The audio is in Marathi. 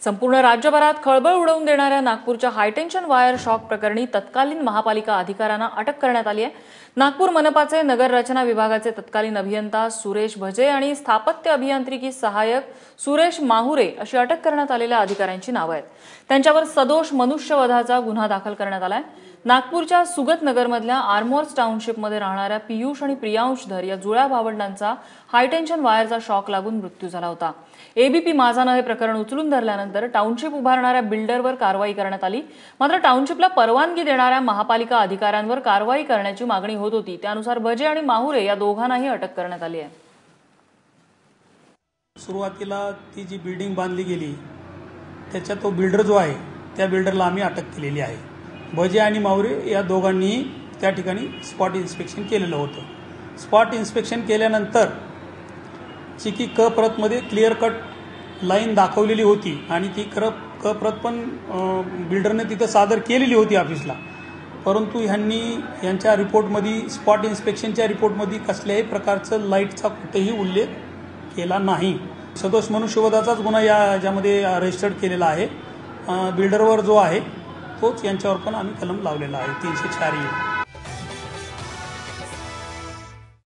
संपूर्ण राज्यभरात खळबळ उडवून देणाऱ्या नागपूरच्या हायटेन्शन वायर शॉक प्रकरणी तत्कालीन महापालिका अधिकाऱ्यांना अटक करण्यात आली आहे। नागपूर मनपाचे नगर रचना विभागाचे तत्कालीन अभियंता सुरेश भजे आणि स्थापत्य अभियांत्रिकी सहाय्यक सुरेश माहुरे अशी अटक करण्यात आलेल्या अधिकाऱ्यांची नावे आहेत। त्यांच्यावर सदोष मनुष्यवधाचा गुन्हा दाखल करण्यात आलाय। नागपूरच्या सुगत नगरमधल्या आर्मोर्स टाउनशिपमध्ये राहणाऱ्या पियुष आणि प्रियांश धर या जुळ्या भावंडांचा हायटेन्शन वायरचा शॉक लागून मृत्यू झाला होता। एबीपी माझाने हे प्रकरण उचलून धरल्यानंतर टाउनशिप उभारणाऱ्या बिल्डरवर कारवाई करण्यात आली। मात्र टाउनशिपला परवानगी देणाऱ्या महापालिका अधिकाऱ्यांवर कारवाई करण्याची मागणी होत होती। त्यानुसार भजे आणि माहुरे या दोघांनाही अटक करण्यात आली आहे। सुरुवातीला ती जी बिल्डिंग बांधली गेली त्याचा तो बिल्डर जो आहे त्या बिल्डरला आम्ही अटक केलेली आहे। भजे आणि माहुरे या दोघांनी त्या ठिकाणी स्पॉट इन्स्पेक्शन केलेलं होतं। स्पॉट इन्स्पेक्शन केल्यानंतर चिकी क प्रतमध्ये क्लिअर कट लाईन दाखवलेली होती आणि ती क प्रत पण बिल्डरने तिथं सादर केलेली होती ऑफिसला, परंतु यांच्या रिपोर्टमध्ये स्पॉट इन्स्पेक्शनच्या रिपोर्टमध्ये कसल्याही प्रकारचं लाईटचा कुठेही उल्लेख केला नाही। सदोष मनुष्यवधाचाच गुन्हा यामध्ये रजिस्टर्ड केलेला आहे। बिल्डरवर जो आहे तोच यांच्यावर पण आम्ही कलम लावलेला आहे 304E।